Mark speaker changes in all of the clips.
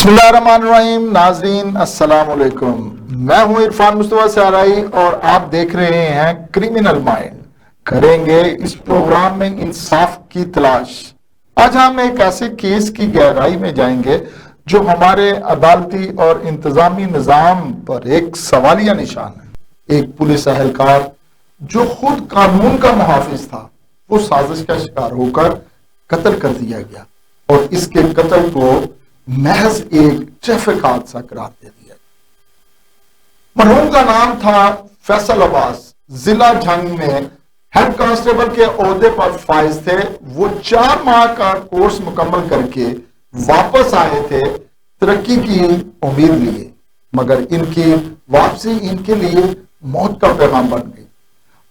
Speaker 1: بسم اللہ الرحمن الرحیم. ناظرین السلام علیکم. میں ہوں عرفان مصطفیٰ سہرائی اور آپ دیکھ رہے ہیں کرمنل مائنڈ. کریں گے اس پروگرام میں انصاف کی تلاش. آج ہم ایک ایسے کیس کی گہرائی میں جائیں گے جو ہمارے عدالتی اور انتظامی نظام پر ایک سوالیہ نشان ہے. ایک پولیس اہلکار جو خود قانون کا محافظ تھا، وہ سازش کا شکار ہو کر قتل کر دیا گیا اور اس کے قتل کو محض ایک ٹریفک حادثہ قرار دے دیا. مرحوم کا نام تھا فیصل عباس. ضلع جھنگ میں ہیڈ کانسٹیبل کے عہدے پر فائز تھے. وہ 4 ماہ کا کورس مکمل کر کے واپس آئے تھے ترقی کی امید لیے، مگر ان کی واپسی ان کے لیے موت کا پیغام بن گئی.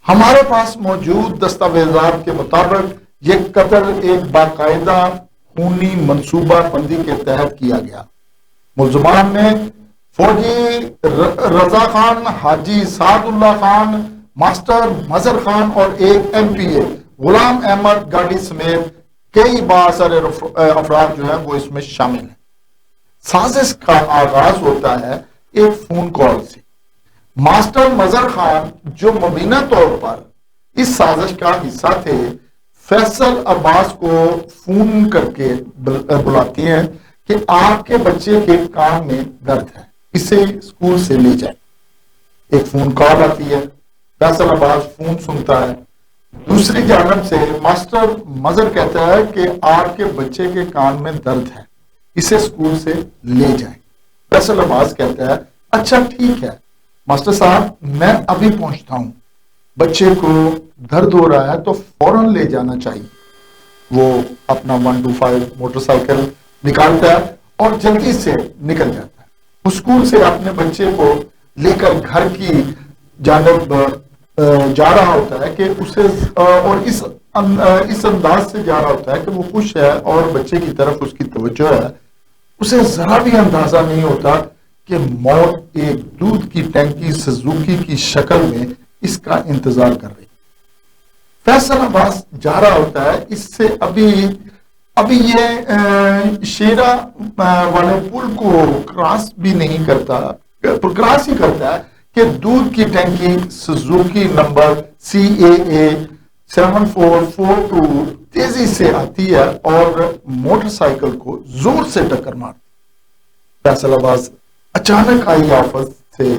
Speaker 1: ہمارے پاس موجود دستاویزات کے مطابق یہ قتل ایک باقاعدہ خونی منصوبہ بندی کے تحت کیا گیا. ملزمان میں فوجی رضا خان، حاجی سعد اللہ خان، ماسٹر مظہر خان اور ایک MPA غلام احمد گاڑی سمیت کئی بااثر افراد جو ہیں وہ اس میں شامل ہیں. سازش کا آغاز ہوتا ہے ایک فون کال سے. ماسٹر مظہر خان جو مبینہ طور پر اس سازش کا حصہ تھے، فیصل عباس کو فون کر کے بلاتی ہیں کہ آپ کے بچے کے کان میں درد ہے، اسے اسکول سے لے جائیں. ایک فون کال آتی ہے، فیصل عباس فون سنتا ہے. دوسری جانب سے ماسٹر مظہر کہتا ہے کہ آپ کے بچے کے کان میں درد ہے، اسے اسکول سے لے جائیں. فیصل عباس کہتا ہے اچھا ٹھیک ہے ماسٹر صاحب، میں ابھی پہنچتا ہوں. بچے کو درد ہو رہا ہے تو فوراً لے جانا چاہیے. وہ اپنا 125 موٹر سائیکل نکالتا ہے اور جلدی سے نکل جاتا ہے. اسکول سے اپنے بچے کو لے کر گھر کی جانب جا رہا ہوتا ہے کہ اسے اور اس انداز سے جا رہا ہوتا ہے کہ وہ خوش ہے اور بچے کی طرف اس کی توجہ ہے. اسے ذرا بھی اندازہ نہیں ہوتا کہ موت ایک دودھ کی ٹینکی سزوکی کی شکل میں اس کا انتظار کر رہی. فیصل عباس جا رہا ہوتا ہے، اس سے ابھی یہ شیرا والے پل کو کراس بھی نہیں کرتا، کراس ہی کرتا ہے کہ دودھ کی ٹینکی سزوکی نمبر CAA 7442 تیزی سے آتی ہے اور موٹر سائیکل کو زور سے ٹکر مارتی. فیصل عباس اچانک آئی آفت سے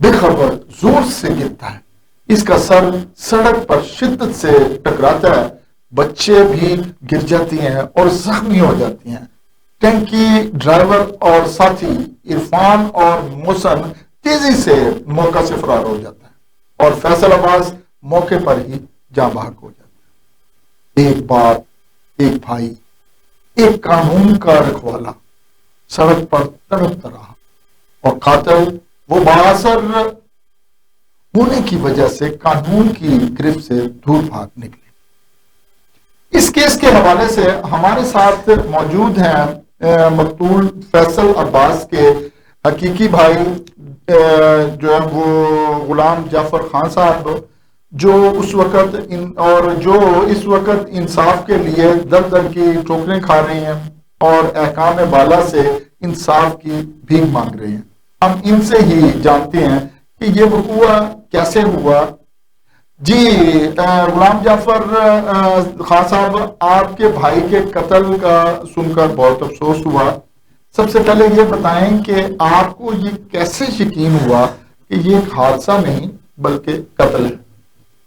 Speaker 1: بے خبر زور سے گرتا ہے. اس کا سر سڑک پر شدت سے ٹکراتا ہے. بچے بھی گر جاتی ہیں اور زخمی ہو جاتی ہیں. ٹینکی ڈرائیور اور ساتھی عرفان اور محسن تیزی سے موقع سے فرار ہو جاتا ہے اور فیصل عباس موقع پر ہی جاں بحق ہو جاتا ہے. ایک باپ، ایک بھائی، ایک قانون کا رکھوالا سڑک پر تڑپتا رہا اور قاتل وہ بااثر ہونے کی وجہ سے قانون کی گرفت سے دور بھاگ نکلے. اس کیس کے حوالے سے ہمارے ساتھ موجود ہیں مقتول فیصل عباس کے حقیقی بھائی جو ہے وہ غلام جعفر خان صاحب، جو اس وقت انصاف کے لیے در در کی ٹھوکریں کھا رہے ہیں اور احکام بالا سے انصاف کی بھیک مانگ رہے ہیں. ہم ان سے ہی جانتے ہیں کہ یہ وقوع کیسے ہوا. جی غلام جعفر خان صاحب، آپ کے بھائی کے قتل کا سن کر بہت افسوس ہوا. سب سے پہلے یہ بتائیں کہ آپ کو یہ کیسے یقین ہوا کہ یہ ایک حادثہ نہیں بلکہ قتل ہے؟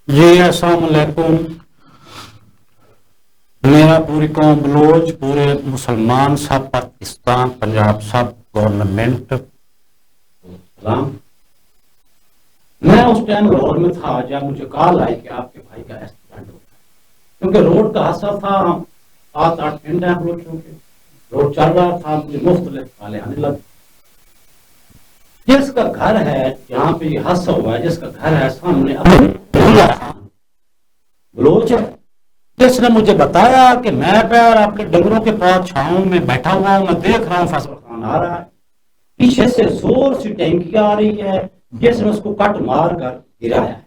Speaker 2: جی السلام علیکم. میرا پوری قوم بلوچ، پورے مسلمان سب، پاکستان، پنجاب سب، گورنمنٹ سلام. میں اس ٹائم لاہور میں تھا جب مجھے کال آئی کہ آپ کے بھائی کا ایکسیڈنٹ ہو گیا. کیونکہ روڈ کا حادثہ تھا، 7-8 پنڈ ہیں بلوچوں کے، روڈ چل رہا تھا، مجھے مختلف کالیں آنے لگی. جس کا گھر ہے جہاں پہ یہ حادثہ ہوا ہے، جس کا گھر ہے سامنے بلوچ ہے، جس نے مجھے بتایا کہ میں اپنے ڈنگروں کے پاس چھاؤں میں بیٹھا ہوا ہوں، میں دیکھ رہا ہوں فیصل خان آ رہا ہے، پیچھے سے زور سی ٹینکی آ رہی ہے جس نے اس کو کٹ مار کر گرایا ہے.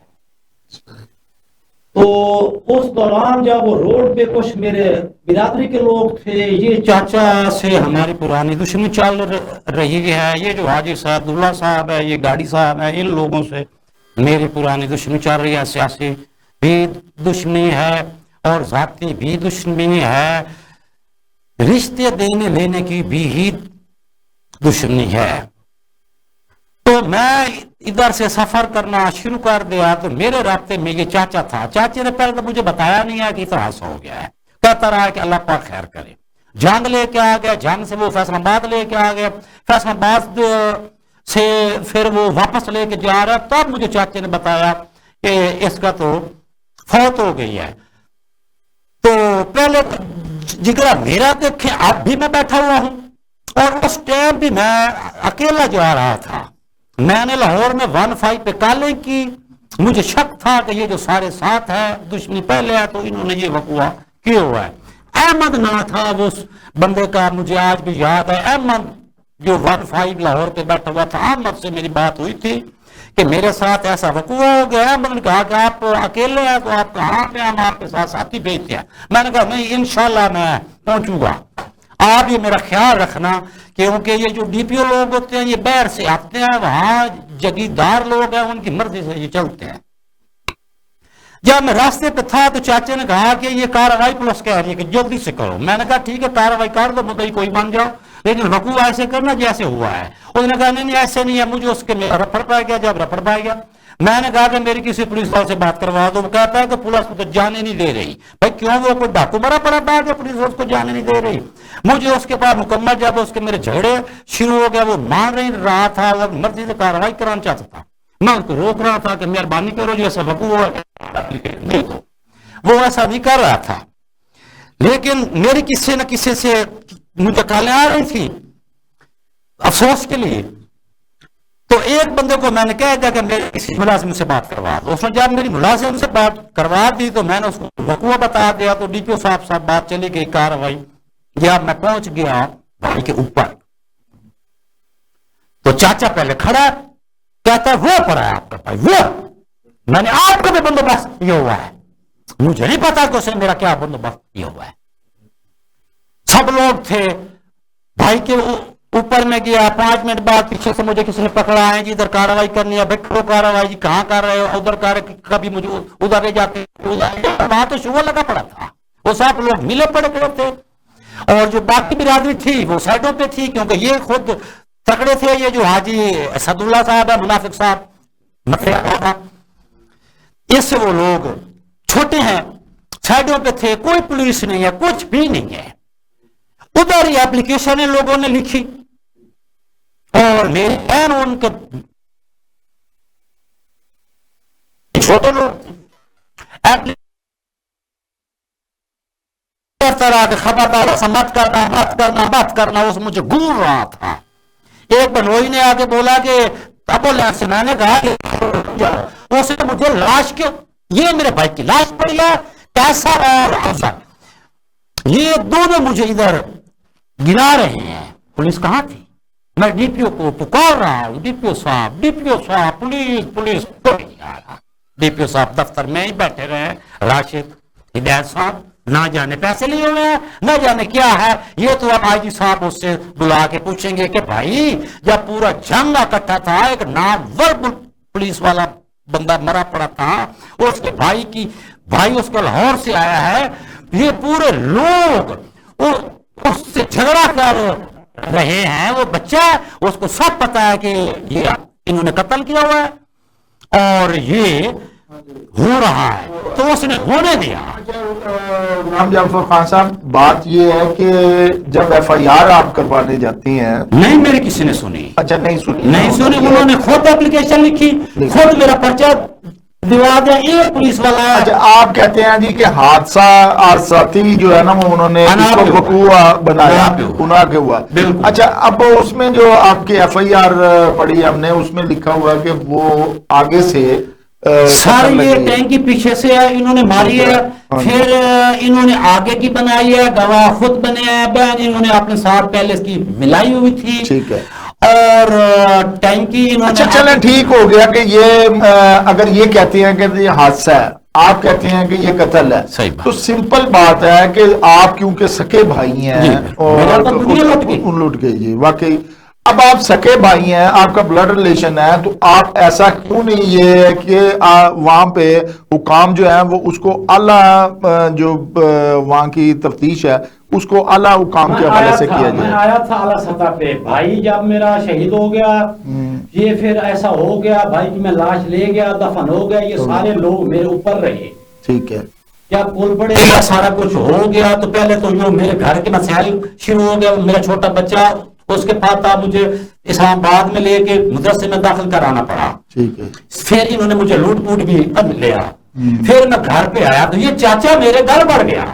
Speaker 2: تو اس دوران جب وہ روڈ پہ کچھ میرے برادری کے لوگ تھے، یہ چاچا سے ہماری پرانی دشمنی چل رہی ہے، یہ جو حاجی صاحب اللہ صاحب ہے، یہ گاڑی صاحب ہے، ان لوگوں سے میری پرانی دشمنی چل رہی ہے، سیاسی بھی دشمنی ہے اور ذاتی بھی دشمنی ہے، رشتے دینے لینے کی بھی ہی دشمنی ہے۔ تو میں ادھر سے سفر کرنا شروع کر دیا تو میرے رابطے میں یہ چاچا تھا۔ چاچے نے پہلے تو مجھے بتایا نہیں ہے کہ طرح سے ہو گیا ہے، کہتا رہا ہے کہ اللہ پاک خیر کرے۔ جنگ لے کے آ گیا، جنگ سے وہ فیصل آباد لے کے آ گیا، فیصل آباد سے پھر وہ واپس لے کے جا رہا، تب مجھے چاچے نے بتایا کہ اس کا تو فوت ہو گئی ہے۔ تو پہلے جگرا میرا دیکھیں اب بھی میں بیٹھا ہوا ہوں، اور اس ٹائم بھی میں اکیلا جا رہا تھا۔ میں نے لاہور میں 1-5 پہ کالیں کی، مجھے شک تھا کہ یہ جو سارے ساتھ ہے دشمنی پہلے ہے تو انہوں نے یہ وقوع کیا ہوا ہے۔ احمد نا تھا اس بندے کا، مجھے آج بھی یاد ہے، احمد جو 1-5 لاہور پہ بیٹھا ہوا تھا، احمد سے میری بات ہوئی تھی کہ میرے ساتھ ایسا وقوع ہو گیا۔ احمد نے کہا کہ آپ اکیلے ہیں تو آپ کہاں پہ، ہم آپ کے ساتھ ساتھی بھیجتے ہیں۔ میں نے کہا نہیں، انشاءاللہ میں پہنچوں گا، آپ یہ میرا خیال رکھنا، کیونکہ یہ جو ڈی پی او لوگ ہوتے ہیں یہ باہر سے آتے ہیں، وہاں جگیردار لوگ ہیں، ان کی مرضی سے یہ چلتے ہیں۔ جب میں راستے پہ تھا تو چاچے نے کہا کہ یہ کارروائی پولیس کہہ رہی ہے کہ جلدی سے کرو۔ میں نے کہا ٹھیک ہے، کارروائی کر دو، مدعی کوئی بن جاؤ، لیکن وقوع ایسے کرنا جیسے ہوا ہے۔ اس نے کہا نہیں ایسے نہیں ہے، مجھے اس کے رفڑ پا گیا۔ جب رفڑ پا گیا میں نے کہا کہ میری کسی پولیس والے سے بات کروا دو۔ وہ کہتا ہے کہ پولیس کو تو جانے نہیں دے رہی۔ بھائی کیوں، وہ کوئی ڈاکو مرا پڑا تھا کہ پولیس اس کو جانے نہیں دے رہی؟ مجھے اس کے بعد مکمل جب اس کے میرے جھگڑے شروع ہو گیا، وہ مان نہیں رہا تھا، وہ مرضی سے کارروائی کرانا چاہتا تھا، میں اس کو روک رہا تھا کہ مہربانی کرو جو ایسا وقوع ہوا نہیں، تو وہ ایسا نہیں کر رہا تھا۔ لیکن میری کسی نہ کسی سے مجھے کالیں آ رہی تھی افسوس کے لیے۔ تو ایک بندے کو میں نے کہہ دیا کہ میرے کسی ملازم سے بات کروا دو۔ اس نے جب میری ملازم سے بات کروا دی تو میں نے اس کو وقوع بتا دیا، تو ڈی پی او صاحب بات چلی گئی، کارروائی۔ جب میں پہنچ گیا بھائی کے اوپر تو چاچا پہلے کھڑا کہتا ہے وہ پڑا ہے آپ کا بھائی، وہ میں نے آپ کا بھی بندوبست کیا ہوا ہے، مجھے نہیں پتا کہ اسے میرا کیا بندوبست کیا ہوا ہے۔ سب لوگ تھے، بھائی کے اوپر میں گیا، 5 منٹ بعد پیچھے سے مجھے کسی نے پکڑا ہے جی ادھر کارروائی کرنی ہے، بھائی کارروائی جی کہاں کر رہے ہو، ادھر کر، کبھی مجھے ادھر لے جاتے، وہاں تو شور لگا پڑا تھا، وہ سب لوگ ملے پڑے کھڑے تھے، اور جو باقی برادری تھی وہ سائڈوں پہ تھی، کیونکہ یہ خود تکڑے تھے، یہ جو حاجی اسد اللہ صاحب ہے، منافق صاحب تھا، اس سے وہ لوگ چھوٹے ہیں، سائڈوں پہ تھے، کوئی پولیس نہیں ہے، کچھ بھی نہیں ہے۔ ادھر یہ اپلیکیشن لوگوں نے لکھی اور میرے بہن ان کے چھوٹے لوگ طرح کے خبردار مت کرنا اس مجھے گور رہا تھا۔ ایک بنوئی نے آگے بولا کہ سے میں نے کہا کہ اس نے مجھے لاش کے، یہ میرے بھائی کی لاش پڑی ہے، کیسا اور افضل، یہ دونوں مجھے ادھر گرا رہے ہیں۔ پولیس کہاں تھی؟ میں ڈی پی او کو پکار رہا ہوں، ڈی پی او صاحب پولیس کوئی نہیں آ رہا۔ ڈی پی او صاحب دفتر میں ہی بیٹھے رہے، راشد ہدایت صاحب نہ جانے پیسے لیے ہوئے ہیں، نہ جانے کیا ہے۔ یہ تو اب آئی جی صاحب اس سے بلا کے پوچھیں گے کہ بھائی جب پورا جنگ اکٹھا تھا، ایک نامور پولیس والا بندہ مرا پڑا تھا، اس کے بھائی اس کا لاہور سے آیا ہے، یہ پورے لوگ اس سے جھگڑا کر رہے ہیں، وہ بچہ اس کو سب پتا ہے کہ یہ انہوں نے قتل کیا ہوا ہے اور یہ ہو رہا ہے، تو اس نے ہونے دیا۔
Speaker 1: غلام جعفر خان صاحب، بات یہ ہے کہ جب ایف آئی آر آپ کروانے جاتی ہیں،
Speaker 2: نہیں میری کسی نے سنی،
Speaker 1: اچھا نہیں
Speaker 2: سنی، انہوں نے خود اپلیکیشن لکھی، خود میرا پرچہ دوا دیا، ایک پولیس والا ہے۔
Speaker 1: اچھا آپ کہتے ہیں جی کہ حادثاتی جو ہے نا وہ انہوں نے اس کو وقوع بنایا، گناہ کے ہوا۔ اچھا اب اس میں جو آپ کی ایف آئی آر پڑھی ہم نے، اس میں لکھا ہوا کہ وہ آگے سے
Speaker 2: ساری یہ ٹینکی پیچھے سے ہے، انہوں نے ماری ہے، پھر انہوں نے آگے کی بنائی ہے، گواہ خود بنے ہیں، بہن انہوں نے اپنے ساتھ پہلے اس کی ملائی ہوئی تھی،
Speaker 1: ٹھیک ہے،
Speaker 2: اور ٹینکی انہوں نے،
Speaker 1: اچھا چلیں ٹھیک ہو گیا کہ یہ اگر یہ کہتے ہیں کہ یہ حادثہ ہے آپ کہتے ہیں کہ یہ قتل ہے.
Speaker 2: صحیح بات.
Speaker 1: تو سمپل بات ہے کہ آپ کیونکہ سکے بھائی ہیں اور لٹ گئی جی واقعی. اب آپ سکے بھائی ہیں, آپ کا بلڈ ریلیشن ہے, تو آپ ایسا کیوں نہیں یہ ہے کہ وہاں پہ حکام جو ہیں وہ اس کو اعلیٰ جو وہاں کی تفتیش ہے اس کو اعلیٰ حکام کے حوالے سے کیا جائے.
Speaker 2: میں آیا تھا اعلیٰ سطح پہ, بھائی جب میرا شہید ہو گیا یہ پھر ایسا ہو گیا, بھائی کی میں لاش لے گیا, دفن ہو گیا, یہ سارے لوگ میرے اوپر رہے.
Speaker 1: ٹھیک ہے.
Speaker 2: جب کول پڑے گا سارا کچھ ہو گیا تو پہلے تو جو میرے گھر کے مسائل شروع ہو گیا. میرا چھوٹا بچہ اس کے پاس تھا, مجھے اسلام آباد میں لے کے مدرسے میں داخل کرانا پڑا.
Speaker 1: ٹھیک ہے.
Speaker 2: پھر انہوں نے مجھے لوٹ پوٹ بھی لیا. پھر میں گھر پہ آیا تو یہ چاچا میرے گھر بڑھ گیا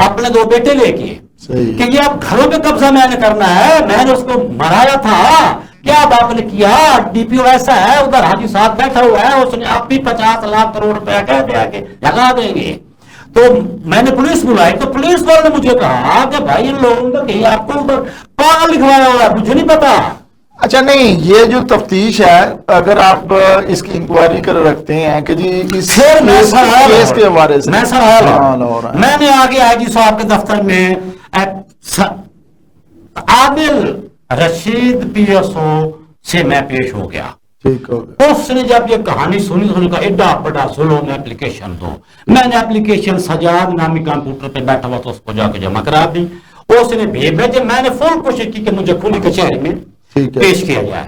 Speaker 2: اپنے 2 بیٹے لے کے کہ یہ اب گھروں پہ قبضہ میں نے کرنا ہے. میں نے اس کو مرایا تھا, کیا اب آپ نے کیا؟ ڈی پی او ایسا ہے, ادھر حاجی صاحب بیٹھا ہوا ہے, اس نے اب بھی 50 لاکھ کروڑ روپیہ کہہ دیا کہ لگا دیں گے. تو میں نے پولیس بلائی تو پولیس والوں نے مجھے کہا کہ بھائی ان لوگوں نے کہیں آپ کو پاگل لکھوایا ہوا ہے, مجھے نہیں پتا.
Speaker 1: اچھا نہیں, یہ جو تفتیش ہے اگر آپ اس کی انکوائری کر رکھتے ہیں کہ جی اس کیس کے حوالے سے
Speaker 2: میں نے آگے آئی جی صاحب کے دفتر میں عادل رشید پی ایس او سے میں پیش ہو گیا. اس نے جب یہ کہانی سنی تو نے کہا ایڈا بڑا ظلم, اپلیکیشن دو. میں نے اپلیکیشن سجاد نامی کمپیوٹر پہ بیٹھا ہوا تو اس کو جا کے جمع کرا دی. اس نے بھیجے, میں نے فون کوشش کی کہ مجھے کھلی کچہری میں پیش کیا جائے,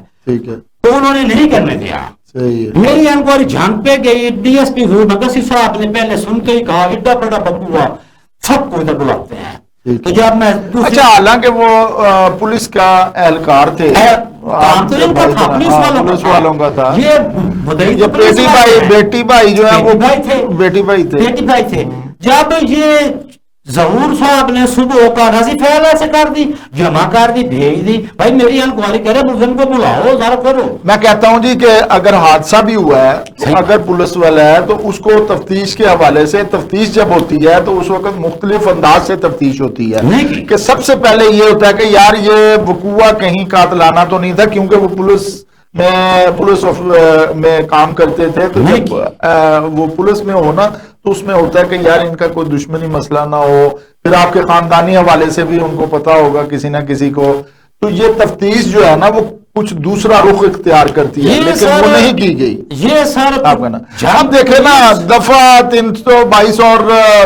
Speaker 2: تو انہوں نے نہیں کرنے دیا. میری انکوائری جھانک پہ گئی. ڈی ایس پی نگسی صاحب نے پہلے سن کے ہی کہا ایڈا بڑا بکوا سب کو ادھر بلاتے ہیں. تو جب میں
Speaker 1: اچھا, حالانکہ وہ پولیس کا اہلکار تھے, پولیس والوں کا تھا, یہ بیٹی بھائی جو ہے وہ بیٹی بھائی تھے.
Speaker 2: جب یہ ظہور صاحب نے صبح کا رضی فیل ایسے کر دی, جمع کر دی, بھیج دی. بھائی میری انکوائری کرے, ملزم کو بلاؤ, ذرا کرو.
Speaker 1: میں کہتا ہوں جی کہ اگر حادثہ بھی ہوا ہے, اگر پولیس والا ہے تو اس کو تفتیش کے حوالے سے, تفتیش جب ہوتی ہے تو اس وقت مختلف انداز سے تفتیش ہوتی ہے کہ سب سے پہلے یہ ہوتا ہے کہ یار یہ وقوع کہیں قاتلانہ تو نہیں تھا, کیونکہ وہ پولیس میں کام کرتے تھے, تو جب وہ پولیس میں ہونا تو اس میں ہوتا ہے کہ یار ان کا کوئی دشمنی مسئلہ نہ ہو. پھر آپ کے خاندانی حوالے سے بھی ان کو پتا ہوگا کسی نہ کسی کو. تو یہ تفتیش جو ہے نا وہ کچھ دوسرا رخ اختیار کرتی ہے, لیکن وہ نہیں کی گئی.
Speaker 2: یہ سر
Speaker 1: آپ کا نا اب دیکھیں نا دفعہ 322 اور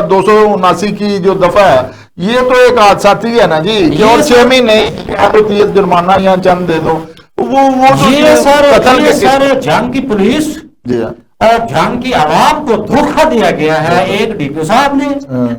Speaker 1: 279 کی جو دفعہ ہے یہ تو ایک حادثاتی ہے نا جی, کہ اور 6 مہینے جرمانہ یا چند دے دو.
Speaker 2: یہ سر جان کی پولیس اور جان کی عوام کو دھوکہ دیا گیا ہے. ایک ڈی پی او صاحب نے,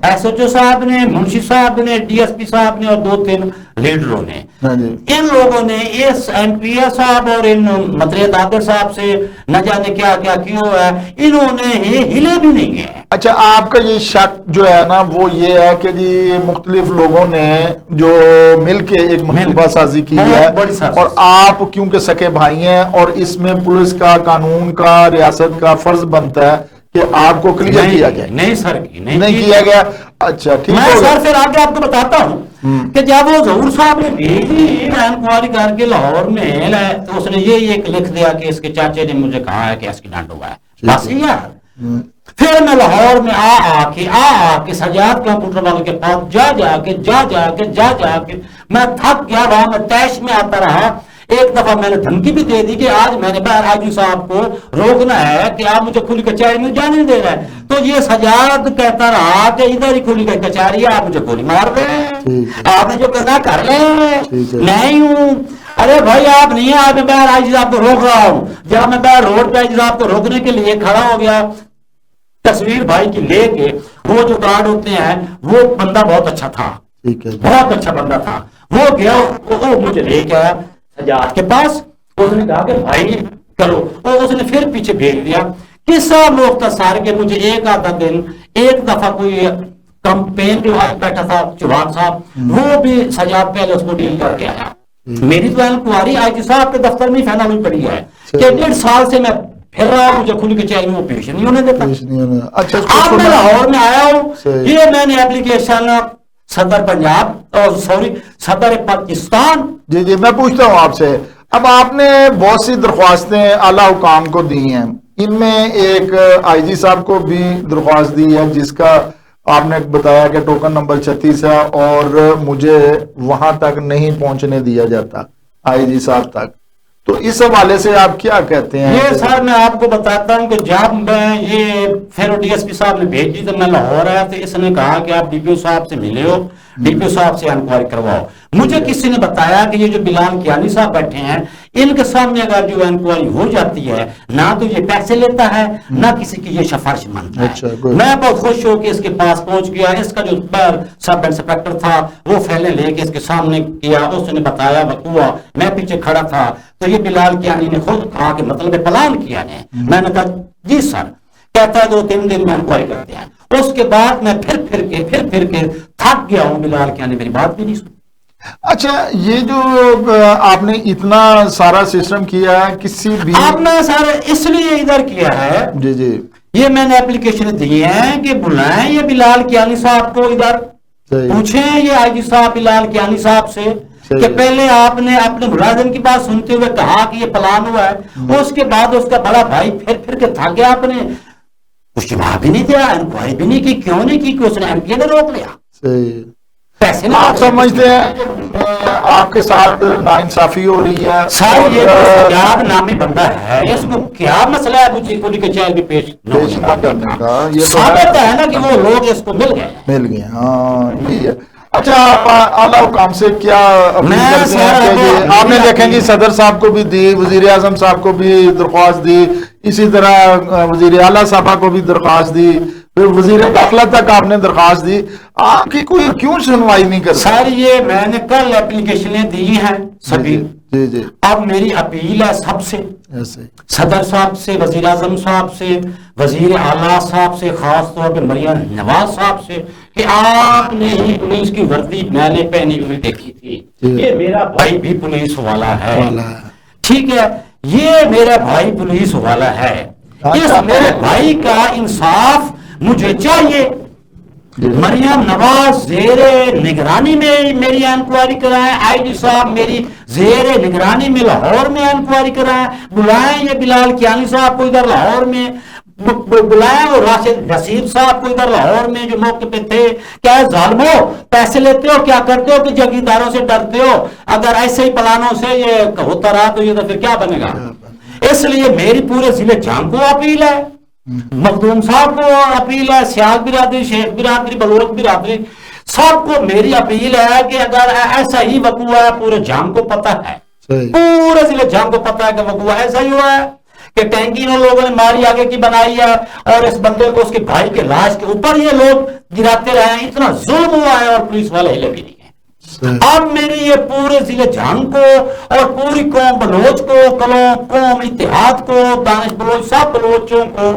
Speaker 2: ایس ایچ او صاحب نے, منشی صاحب نے, ڈی ایس پی صاحب نے اور 2-3 لیڈروں نے. ان لوگوں نے اس ایم پی اے صاحب اور ان مطریت عادل صاحب سے نہ جانے کیا کیا کیوں ہے, انہوں نے ہلے بھی نہیں ہیں.
Speaker 1: اچھا, آپ کا یہ شک جو ہے نا وہ یہ ہے کہ جی مختلف لوگوں نے جو مل کے ایک منصوبہ سازی کی ہے, اور آپ کیونکہ سکے بھائی ہیں اور اس میں پولیس کا, قانون کا, ریاست کا فرض بنتا ہے کہ آپ کو کلیئر کیا جائے.
Speaker 2: نہیں سر,
Speaker 1: نہیں کیا گیا. اچھا ٹھیک ہے,
Speaker 2: میں سر پھر آگے آپ کو بتاتا ہوں کہ جب وہ ظہور صاحب نے بھیجی انکوائری کر کے لاہور میں, تو اس نے یہ ایک لکھ دیا کہ اس کے چاچے نے مجھے کہا ہے کہ ایکسیڈنٹ ہوا ہے. بس یار پھر میں لاہور میں آ کے سجاد کمپیوٹر والوں کے پاس جا کے میں تھک گیا رہا, میں تیش میں آتا رہا. ایک دفعہ میں نے دھمکی بھی دے دی کہ آج میں نے باہر آجی صاحب کو روکنا ہے کہ آپ مجھے کھلی کچہری میں جانے نہیں دے رہے ہیں. تو یہ سجاد کہتا رہا کہ ادھر ہی کھلی کچہری ہے, آپ مجھے گولی مار دیں, آپ نے جو کرنا کر لیں, نہیں ہوں. ارے بھائی آپ نہیں ہیں, آج میں باہر آجی صاحب کو روک رہا ہوں. جب میں باہر روڈ پہ آجی صاحب کو روکنے کے لیے کھڑا ہو گیا, تصویر بھائی کی لے کے, وہ جو گارڈ ہوتے ہیں وہ بندہ بہت اچھا تھا, بہت اچھا بندہ تھا. وہ گیا, وہ مجھے لے کے آیا سجاد کے پاس, اس نے کہا کہ بھائی کرو, اور اس نے پھر پیچھے بھیج دیا. قصہ مختصر کہ مجھے ایک آدھا دن ایک دفعہ کوئی کمپین جو بیٹھا تھا چوہان صاحب, وہ بھی سجاد پہلے اس کو ڈیل کر کے آیا. میری تو انکوائری آئی جی صاحب کے دفتر میں فائنل ہوئی پڑی ہے کہ 1.5 سال سے میں پھر رہا ہوں, مجھے کھلی کچہری میں وہ پیش نہیں ہونے دیتا. اب میں لاہور میں آیا ہوں, یہ میں نے اپلیکیشن صدر پنجاب اور صدر پاکستان.
Speaker 1: جی میں پوچھتا ہوں آپ سے, اب آپ نے بہت سی درخواستیں اعلیٰ حکام کو دی ہیں, ان میں ایک آئی جی صاحب کو بھی درخواست دی ہے جس کا آپ نے بتایا کہ ٹوکن نمبر 36 ہے اور مجھے وہاں تک نہیں پہنچنے دیا جاتا آئی جی صاحب تک، تو اس حوالے سے آپ کیا کہتے ہیں؟
Speaker 2: یہ سر میں آپ کو بتاتا ہوں کہ جب میں یہ پھر ڈی ایس پی صاحب نے بھیجی تو میں لاہور آیا تو اس نے کہا کہ آپ ڈی پی او صاحب سے ملے ہو، ڈی پی او صاحب سے انکوائری کرواؤ. مجھے کسی نے بتایا کہ یہ جو بلال کیانی صاحب بیٹھے ہیں ان کے سامنے اگر جو انکوائری ہو جاتی ہے نہ تو یہ پیسے لیتا ہے نہ کسی کی یہ سفارش مانتا ہے. میں بہت خوش ہوں کہ اس کے پاس پہنچ گیا. اس کا جو سب انسپیکٹر تھا وہ فیلیں لے کے اس کے سامنے کیا، اس نے بتایا وقوع، میں پیچھے کھڑا تھا تو یہ بلال کیانی نے خود کہا کہ مطلب پلان کیا ہے. میں نے کہا جی سر. کہتا ہے 2-3 دن میں انکوائری کرتے ہیں. اس کے بعد میں پھر کے تھک گیا ہوں. بلال کیانی میری بات بھی نہیں سنی.
Speaker 1: اچھا یہ جو آپ نے اتنا سارا سسٹم کیا ہے کسی بھی
Speaker 2: آپ نے سر اس لیے ادھر کیا ہے،
Speaker 1: جی جی
Speaker 2: یہ میں نے اپلیکیشن دی ہیں کہ بلائیں یہ بلال کیانی صاحب کو ادھر، پوچھیں یہ آئی جی صاحب بلال کیانی صاحب سے کہ پہلے آپ نے اپنے ملازم کی بات سنتے ہوئے کہا کہ یہ پلان ہوا ہے، اس کے بعد اس کا بڑا بھائی پھر کے تھا گیا، آپ نے کچھ جواب بھی نہیں دیا، انکوائری بھی نہیں کی. کیوں نہیں کی کہ اس نے ایم پی نے روک لیا. پیسے
Speaker 1: آپ سمجھتے ہیں آپ کے ساتھ ناانصافی ہو رہی ہے؟
Speaker 2: سر یہ یاد نامی بندہ ہے، اس کو کیا مسئلہ ہے مجھے پوری کچہری میں پیش
Speaker 1: نہ کرنے کا؟ یہ
Speaker 2: ثابت ہے نا کہ وہ لوگ اس کو مل گئے.
Speaker 1: ہاں یہ ہے. اچھا آپ اعلیٰ حکام سے کیا اپیل کرتے ہیں کہ آپ نے دیکھیں گے صدر صاحب کو بھی دی، وزیر اعظم صاحب کو بھی درخواست دی، اسی طرح وزیر اعلیٰ صاحبہ کو بھی درخواست دی، پھر وزیر داخلہ تک آپ نے درخواست دی، آپ کی کوئی کیوں سنوائی نہیں کرتا؟
Speaker 2: سر یہ میں نے کل اپلیکیشنیں دی ہیں سبھی.
Speaker 1: جی جی
Speaker 2: اب میری اپیل ہے سب سے، صدر صاحب سے، وزیر اعظم صاحب سے، وزیر اعلیٰ صاحب سے، خاص طور پہ مریم نواز صاحب سے کہ آپ نے ہی پولیس کی وردی میں نے پہنی ہوئی دیکھی تھی. یہ میرا بھائی بھی پولیس والا ہے، ٹھیک ہے، یہ میرا بھائی پولیس والا ہے، اس میرے بھائی کا انصاف مجھے چاہیے. مریم نواز زیر نگرانی میں میری انکوائری کرائیں، آئی جی صاحب میری زیر نگرانی میں لاہور میں انکوائری کرائیں، بلائیں یہ بلال کیانی صاحب کو ادھر لاہور میں، بلائیں اور راشد رشید صاحب کو ادھر لاہور میں جو موقع پہ تھے. کیا ظالمو پیسے لیتے ہو، کیا کرتے ہو کہ جگیرداروں سے ڈرتے ہو؟ اگر ایسے ہی پلانوں سے یہ ہوتا رہا تو یہ تو پھر کیا بنے گا. اس لیے میری پورے ضلع جام کو اپیل ہے، مخدوم صاحب کو اپیل ہے، سیال برادری، شیخ برادری، بلوچ برادری، سب کو میری اپیل ہے کہ اگر ایسا ہی وقوع ہے، پورے جام کو پتہ ہے، پورے ضلع جام کو پتہ ہے کہ وقوع ایسا ہی ہوا ہے کہ ٹینکی میں لوگوں نے ماری آگے کی بنائی ہے اور اس بندے کو اس کے بھائی کے لاش کے اوپر یہ لوگ گراتے رہے ہیں. اتنا ظلم ہوا ہے اور پولیس والے ہلے بھی نہیں ہیں. اب میری یہ پورے ضلع جھنگ کو اور پوری قوم بلوچ کو، قوم اتحاد کو، دانش بلوچ سب بلوچوں کو،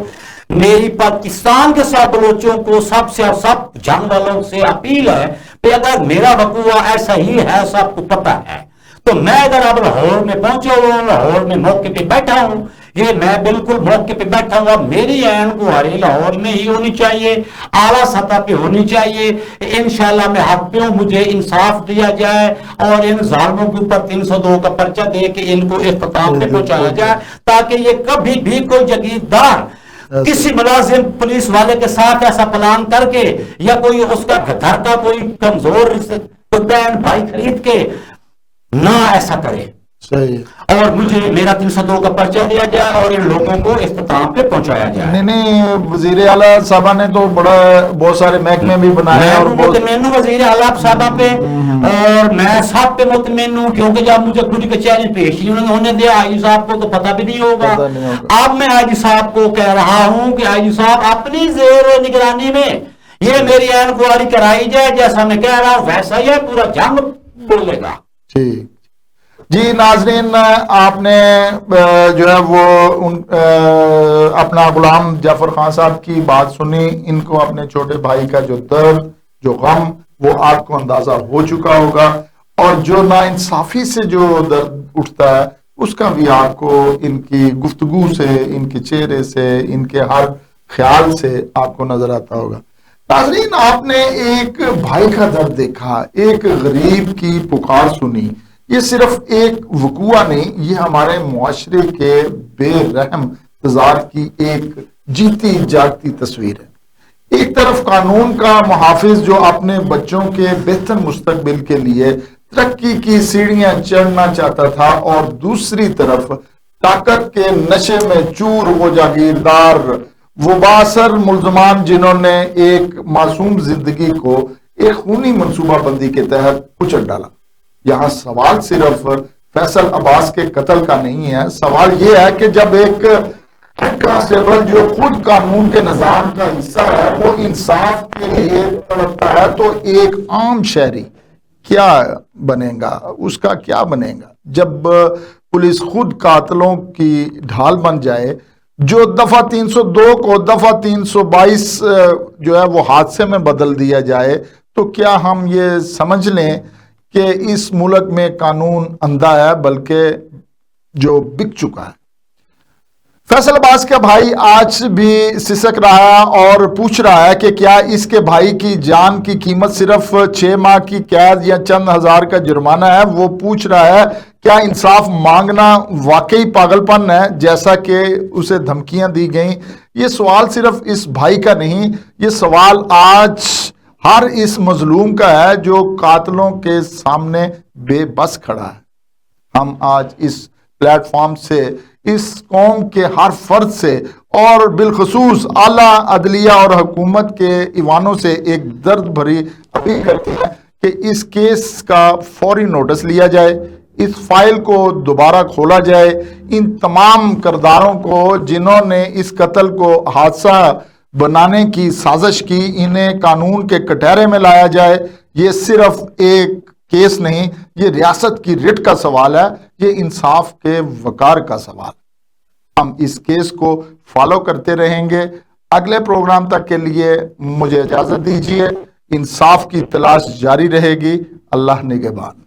Speaker 2: میری پاکستان کے سب بلوچوں کو، سب سے اور سب جنگ والوں سے اپیل ہے کہ اگر میرا وقوع ایسا ہی ہے، سب کو پتہ ہے، تو میں ادھر اب لاہور میں پہنچا ہوا ہوں، لاہور میں موقع پہ بیٹھا ہوں. یہ میں بالکل موقع پہ بیٹھا ہوا، میری انکوائری لاہور میں ہی ہونی چاہیے، اعلیٰ سطح پہ ہونی چاہیے. انشاءاللہ میں حق پہ ہوں، مجھے انصاف دیا جائے اور ان ظالموں کے اوپر 302 کا پرچہ دے کے ان کو اختتام پہ پہنچایا جائے تاکہ یہ کبھی بھی کوئی جگیردار کسی ملازم پولیس والے کے ساتھ ایسا پلان کر کے یا کوئی اس کا گھر کا کوئی کمزور بہن بھائی خرید کے نہ ایسا کرے. اور مجھے میرا 302 کا پرچہ دیا جائے اور ان لوگوں کو اختتام پہ پہنچایا جائے.
Speaker 1: نہیں وزیر اعلیٰ صاحبہ نے تو بہت سارے محکمے بھی بنائے اور
Speaker 2: مطمئن ہوں وزیر اعلیٰ صاحبہ پہ اور میں سب پہ مطمئن ہوں کیونکہ جب مجھے خود کچہری پیش ہی ہونے دیا آئی جی صاحب کو تو پتہ بھی نہیں ہوگا. اب میں آئی جی صاحب کو کہہ رہا ہوں کہ آئی جی صاحب اپنی زیر نگرانی میں یہ میری انکوائری کرائی جائے، جیسا میں کہہ رہا ہوں ویسا ہی ہے، پورا جنگ بولے گا.
Speaker 1: جی ناظرین، آپ نے جو ہے وہ اپنا غلام جعفر خان صاحب کی بات سنی. ان کو اپنے چھوٹے بھائی کا جو درد، جو غم، وہ آپ کو اندازہ ہو چکا ہوگا اور جو ناانصافی سے جو درد اٹھتا ہے اس کا بھی آپ کو ان کی گفتگو سے، ان کے چہرے سے، ان کے ہر خیال سے آپ کو نظر آتا ہوگا. ناظرین، آپ نے ایک بھائی کا درد دیکھا، ایک غریب کی پکار سنی. یہ صرف ایک وقوع نہیں، یہ ہمارے معاشرے کے بے رحم تضاد کی ایک جیتی جاگتی تصویر ہے۔ ایک طرف قانون کا محافظ جو اپنے بچوں کے بہتر مستقبل کے لیے ترقی کی سیڑھیاں چڑھنا چاہتا تھا، اور دوسری طرف طاقت کے نشے میں چور وہ جاگیردار، وہ بااثر ملزمان جنہوں نے ایک معصوم زندگی کو ایک خونی منصوبہ بندی کے تحت کچل ڈالا۔ یہاں سوال صرف فیصل عباس کے قتل کا نہیں ہے، سوال یہ ہے کہ جب ایک ہیڈ کانسٹیبل جو خود قانون کے نظام کا حصہ ہے وہ انصاف کے لیے تڑپتا ہے تو ایک عام شہری کیا بنے گا، اس کا کیا بنے گا جب پولیس خود قاتلوں کی ڈھال بن جائے؟ جو دفعہ 302 کو دفعہ 322 جو ہے وہ حادثے میں بدل دیا جائے، تو کیا ہم یہ سمجھ لیں کہ اس ملک میں قانون اندھا ہے بلکہ جو بک چکا ہے؟ فیصل عباس کا بھائی آج بھی سسک رہا ہے اور پوچھ رہا ہے کہ کیا اس کے بھائی کی جان کی قیمت صرف 6 ماہ کی قید یا چند ہزار کا جرمانہ ہے؟ وہ پوچھ رہا ہے کیا انصاف مانگنا واقعی پاگل پن ہے جیسا کہ اسے دھمکیاں دی گئیں؟ یہ سوال صرف اس بھائی کا نہیں، یہ سوال آج ہر اس مظلوم کا ہے جو قاتلوں کے سامنے بے بس کھڑا ہے۔ ہم آج اس پلیٹ فارم سے اس قوم کے ہر فرد سے اور بالخصوص اعلیٰ عدلیہ اور حکومت کے ایوانوں سے ایک درد بھری اپیل کرتے ہیں کہ اس کیس کا فوری نوٹس لیا جائے، اس فائل کو دوبارہ کھولا جائے، ان تمام کرداروں کو جنہوں نے اس قتل کو حادثہ بنانے کی سازش کی، انہیں قانون کے کٹہرے میں لایا جائے۔ یہ صرف ایک کیس نہیں، یہ ریاست کی رٹ کا سوال ہے، یہ انصاف کے وقار کا سوال۔ ہم اس کیس کو فالو کرتے رہیں گے۔ اگلے پروگرام تک کے لیے مجھے اجازت دیجیے، انصاف کی تلاش جاری رہے گی۔ اللہ نگہبان۔